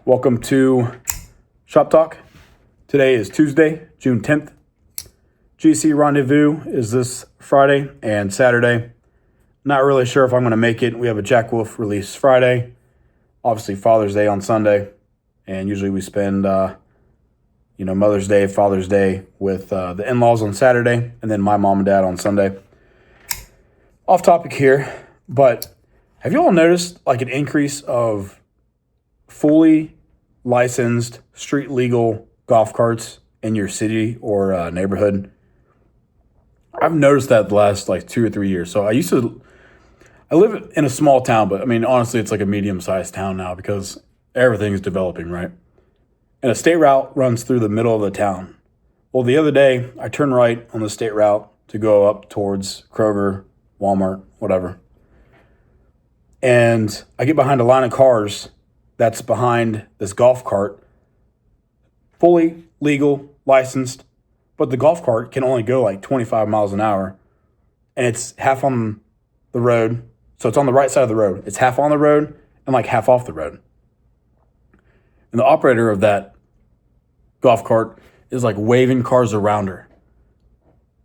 Welcome to Shop Talk. Today is Tuesday, June 10th. GC Rendezvous is this Friday and Saturday. Not really sure if I'm going to make it. We have a Jack Wolf release Friday. Obviously Father's Day on Sunday. And usually we spend, Mother's Day, Father's Day with the in-laws on Saturday. And then my mom and dad on Sunday. Off topic here, but have you all noticed like an increase of fully licensed, street legal golf carts in your city or neighborhood? I've noticed that the last like 2 or 3 years. So I live in a small town, but I mean, honestly, it's like a medium-sized town now because everything is developing, right? And a state route runs through the middle of the town. Well, the other day, I turned right on the state route to go up towards Kroger, Walmart, whatever. And I get behind a line of cars that's behind this golf cart, fully legal, licensed, but the golf cart can only go like 25 miles an hour, and it's half on the road. So it's on the right side of the road. It's half on the road and like half off the road. And the operator of that golf cart is like waving cars around her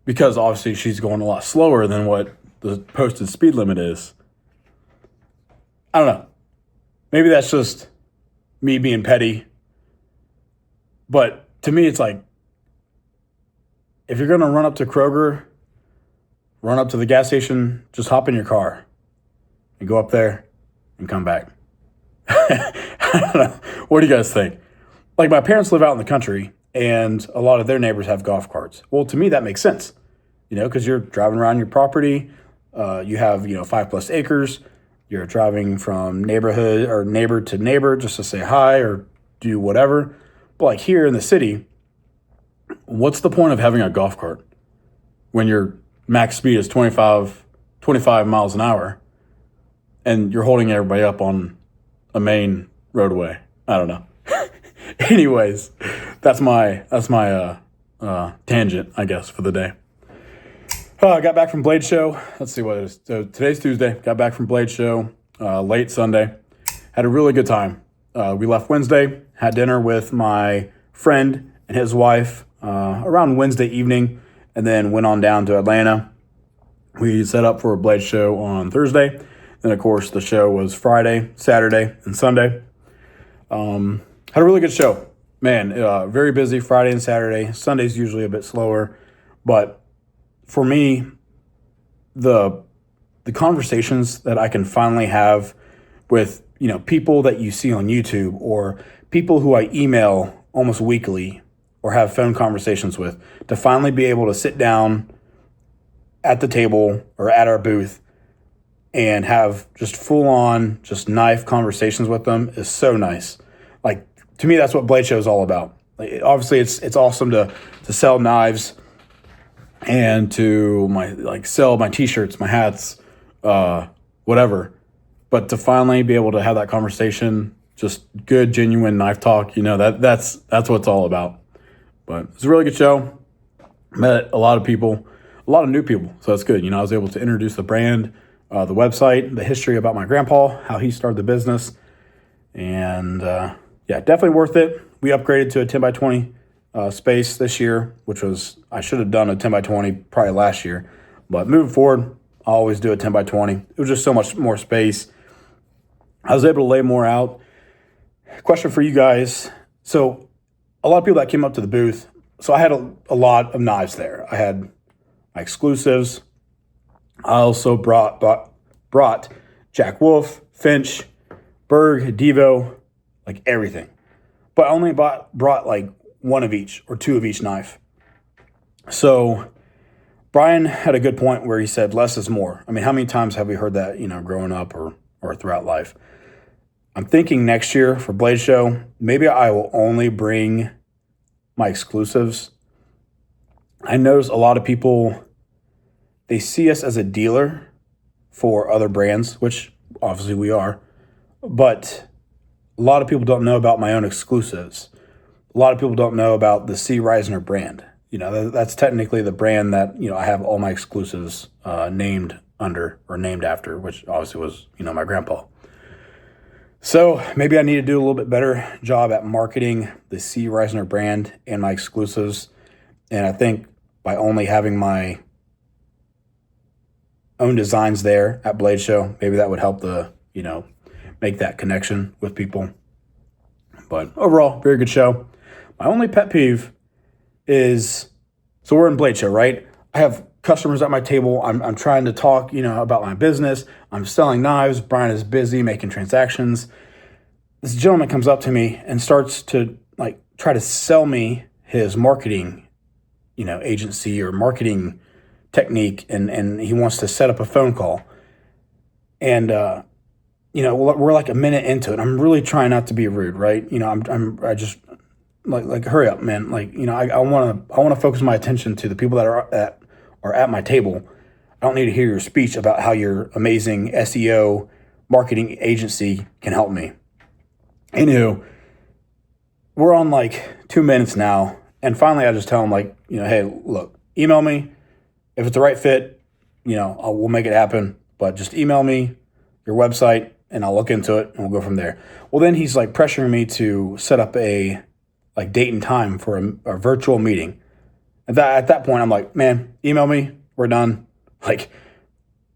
because obviously she's going a lot slower than what the posted speed limit is. I don't know. Maybe that's just me being petty. But to me, it's like, if you're going to run up to Kroger, run up to the gas station, just hop in your car and go up there and come back. I don't know. What do you guys think? Like, my parents live out in the country and a lot of their neighbors have golf carts. Well, to me, that makes sense, because you're driving around your property. You have, 5+ acres. You're driving from neighborhood or neighbor to neighbor just to say hi or do whatever. But like here in the city, what's the point of having a golf cart when your max speed is 25 miles an hour and you're holding everybody up on a main roadway? I don't know. Anyways, that's my tangent, I guess, for the day. I got back from Blade Show. Let's see what it is. So today's Tuesday. Got back from Blade Show late Sunday. Had a really good time. We left Wednesday. Had dinner with my friend and his wife around Wednesday evening, and then went on down to Atlanta. We set up for a Blade Show on Thursday. Then, of course, the show was Friday, Saturday, and Sunday. Had a really good show. Man, very busy Friday and Saturday. Sunday's usually a bit slower, but for me, the conversations that I can finally have with, people that you see on YouTube or people who I email almost weekly or have phone conversations with, to finally be able to sit down at the table or at our booth and have just full on, just knife conversations with them is so nice. Like, to me, that's what Blade Show is all about. Like, obviously it's awesome to sell knives and to sell my t-shirts, my hats, whatever. But to finally be able to have that conversation, just good, genuine knife talk, that's what it's all about. But it's a really good show. Met a lot of people, a lot of new people. So that's good. I was able to introduce the brand, the website, the history about my grandpa, how he started the business. And definitely worth it. We upgraded to a 10x20 space this year, which I should have done a 10x20 probably last year. But moving forward, I always do a 10x20. It was just so much more space. I was able to lay more out. Question for you guys. So a lot of people that came up to the booth. So I had a lot of knives there. I had my exclusives. I also brought Jack Wolf, Finch, Berg, Devo, like everything. But I only brought like one of each or two of each knife. So Brian had a good point where he said less is more. I mean, how many times have we heard that, growing up or throughout life? I'm thinking next year for Blade Show, maybe I will only bring my exclusives. I notice a lot of people, they see us as a dealer for other brands, which obviously we are, but a lot of people don't know about my own exclusives. A lot of people don't know about the C. Reisner brand. That's technically the brand that, I have all my exclusives named under or named after, which obviously was, my grandpa. So maybe I need to do a little bit better job at marketing the C. Reisner brand and my exclusives. And I think by only having my own designs there at Blade Show, maybe that would help make that connection with people. But overall, very good show. My only pet peeve is, so we're in Blade Show, right? I have customers at my table. I'm trying to talk, about my business. I'm selling knives. Brian is busy making transactions. This gentleman comes up to me and starts to try to sell me his marketing, agency or marketing technique, and he wants to set up a phone call. And we're like a minute into it. I'm really trying not to be rude, right? I just hurry up, man. I want to focus my attention to the people that are at my table. I don't need to hear your speech about how your amazing SEO marketing agency can help me. Anywho, we're on 2 minutes now, and finally I just tell him hey, look, email me if it's the right fit. We'll make it happen, but just email me your website and I'll look into it and we'll go from there. Well, then he's pressuring me to set up a date and time for a virtual meeting. At that point, I'm like, man, email me. We're done. I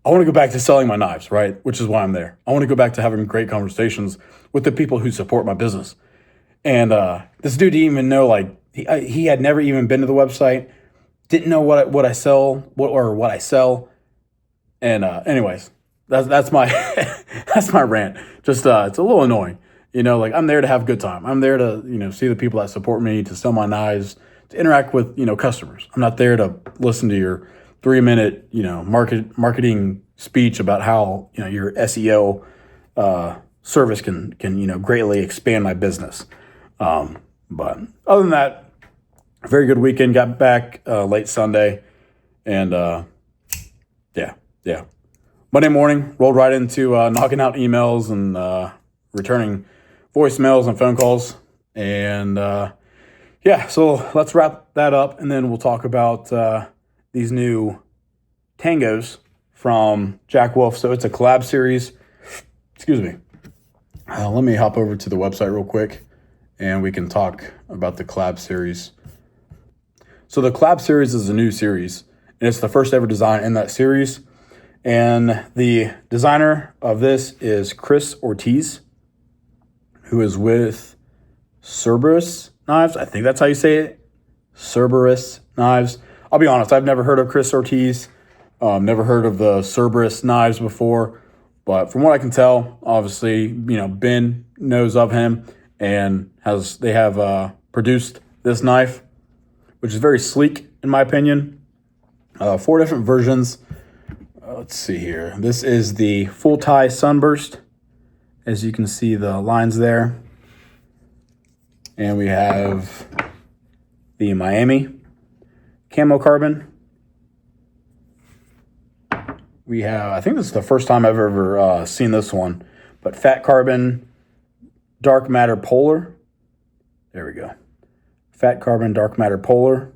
want to go back to selling my knives, right? Which is why I'm there. I want to go back to having great conversations with the people who support my business. And this dude didn't even know, he had never even been to the website, didn't know what I sell, what I sell. And anyways, that's my that's my rant. Just it's a little annoying. I'm there to have a good time. I'm there to, see the people that support me, to sell my knives, to interact with, customers. I'm not there to listen to your 3-minute, marketing speech about how, your SEO service can greatly expand my business. But other than that, very good weekend. Got back late Sunday, and yeah. Monday morning, rolled right into knocking out emails and returning voicemails and phone calls. And so let's wrap that up, and then we'll talk about these new Tangos from Jack Wolf. So it's a collab series. Excuse me. Let me hop over to the website real quick, and we can talk about the collab series. So the collab series is a new series, and it's the first ever design in that series. And the designer of this is Chris Ortiz, who is with Cerberus Knives. I think that's how you say it. Cerberus Knives. I'll be honest, I've never heard of Chris Ortiz. Never heard of the Cerberus Knives before. But from what I can tell, obviously, Ben knows of him and they have produced this knife, which is very sleek in my opinion. 4 different versions. Let's see here. This is the full tie sunburst. As you can see the lines there. And we have the Miami camo carbon. We have, I think this is the first time I've ever seen this one, but fat carbon dark matter polar. There we go. Fat carbon dark matter polar.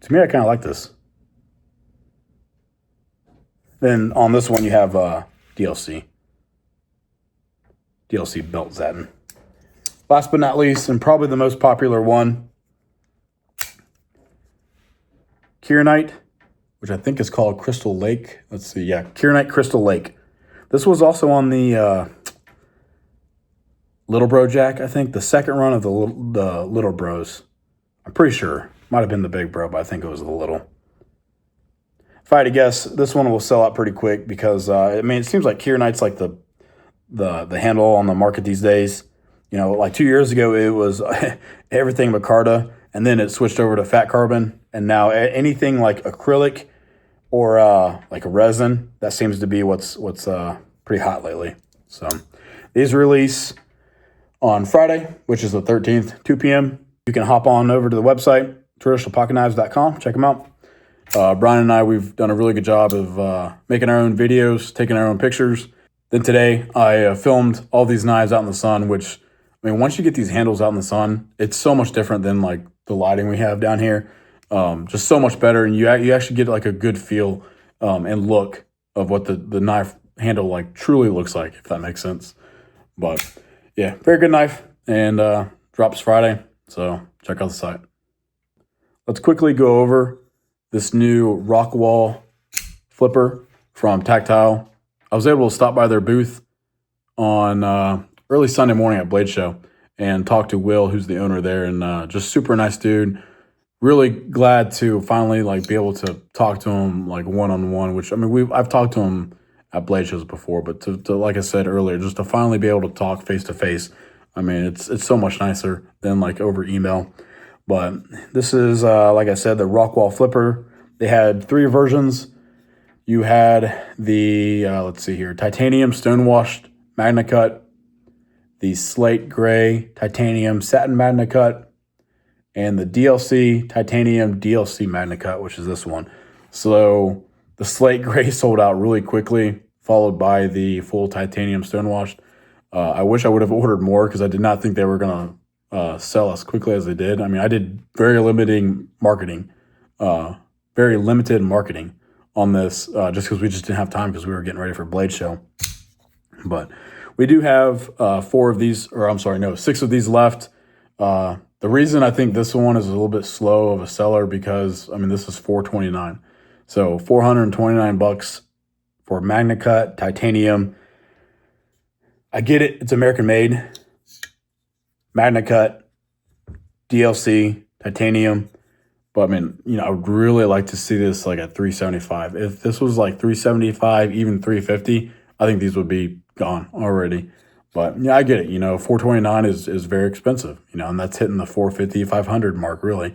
To me, I kind of like this. Then on this one, you have DLC belt satin. Last but not least, and probably the most popular one, Kieranite, which I think is called Crystal Lake. Let's see, yeah, Kieranite Crystal Lake. This was also on the Little Bro Jack, I think, the second run of the Little Bros. I'm pretty sure. Might have been the Big Bro, but I think it was the Little. If I had to guess, this one will sell out pretty quick because, it seems like Kieranite's like the handle on the market these days. 2 years ago, it was everything Micarta, and then it switched over to fat carbon, and now anything like acrylic or like a resin, that seems to be what's pretty hot lately. So these release on Friday, which is the 13th, 2 p.m. You can hop on over to the website, traditionalpocketknives.com. Check them out. Brian and I, we've done a really good job of making our own videos, taking our own pictures. Then today, I filmed all these knives out in the sun, which, once you get these handles out in the sun, it's so much different than like the lighting we have down here. Just so much better, and you actually get like a good feel and look of what the knife handle like truly looks like, if that makes sense. But yeah, very good knife, and drops Friday. So check out the site. Let's quickly go over this new Rockwall flipper from Tactile. I was able to stop by their booth on early Sunday morning at Blade Show and talk to Will, who's the owner there, and just super nice dude. Really glad to finally be able to talk to him one-on-one, which I've talked to him at Blade shows before, but to like I said earlier, just to finally be able to talk face to face, it's so much nicer than over email. But this is like I said, the Rockwall flipper. They had 3 versions. You had the let's see here, titanium stone-washed Magna Cut, the slate gray titanium satin Magna Cut, and the DLC titanium DLC Magna Cut, which is this one. So the slate gray sold out really quickly, followed by the full titanium stonewashed. I wish I would have ordered more because I did not think they were going to sell as quickly as they did. I did very limited marketing on this just because we just didn't have time because we were getting ready for Blade Show. But we do have 6 of these left. The reason I think this one is a little bit slow of a seller because this is $429, so $429 for Magna Cut titanium. I get it; it's American made. Magna Cut, DLC titanium, but I would really like to see this at $375. If this was $375, even $350, I think these would be gone already. But yeah, I get it. $429 is very expensive. And that's hitting the $450, $500 mark really.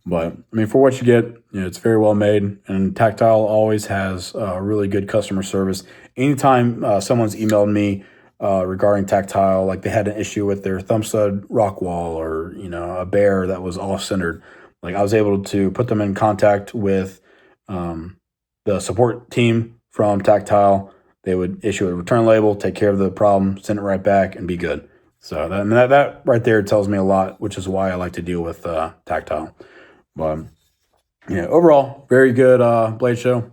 But for what you get, it's very well made. And Tactile always has really good customer service. Anytime someone's emailed me regarding Tactile, they had an issue with their thumb stud Rockwall or a bear that was off centered, I was able to put them in contact with the support team from Tactile. They would issue a return label, take care of the problem, send it right back, and be good. So that right there tells me a lot, which is why I like to deal with Tactile. But overall, very good Blade Show.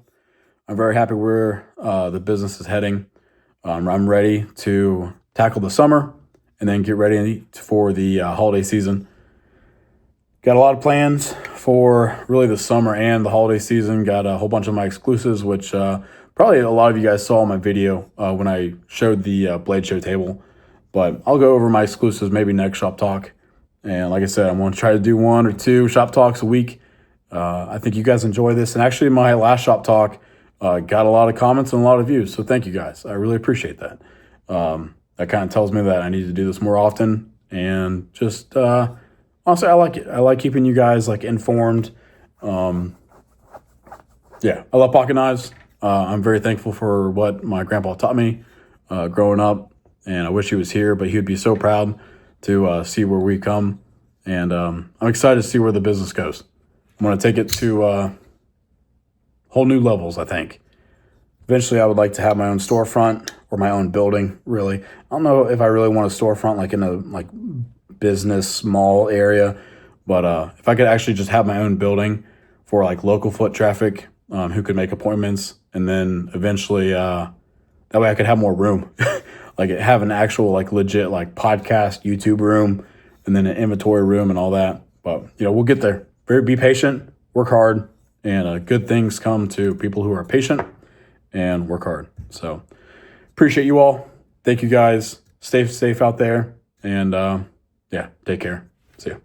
I'm very happy where the business is heading. I'm ready to tackle the summer and then get ready for the holiday season. Got a lot of plans for really the summer and the holiday season. Got a whole bunch of my exclusives, which probably a lot of you guys saw in my video when I showed the Blade Show table. But I'll go over my exclusives maybe next Shop Talk. And like I said, I'm going to try to do 1 or 2 Shop Talks a week. I think you guys enjoy this. And actually, my last Shop Talk got a lot of comments and a lot of views. So thank you guys. I really appreciate that. That kind of tells me that I need to do this more often. And just honestly, I like it. I like keeping you guys informed. Yeah, I love pocket knives. I'm very thankful for what my grandpa taught me growing up, and I wish he was here, but he would be so proud to see where we come, and I'm excited to see where the business goes. I'm going to take it to whole new levels, I think. Eventually, I would like to have my own storefront or my own building, really. I don't know if I really want a storefront in a business mall area, but if I could actually just have my own building for local foot traffic who could make appointments, and then eventually that way I could have more room, have an actual legit podcast YouTube room, and then an inventory room and all that. But we'll get there. Be patient, work hard, and good things come to people who are patient and work hard. So appreciate you all. Thank you guys. Stay safe out there, and yeah, take care. See ya.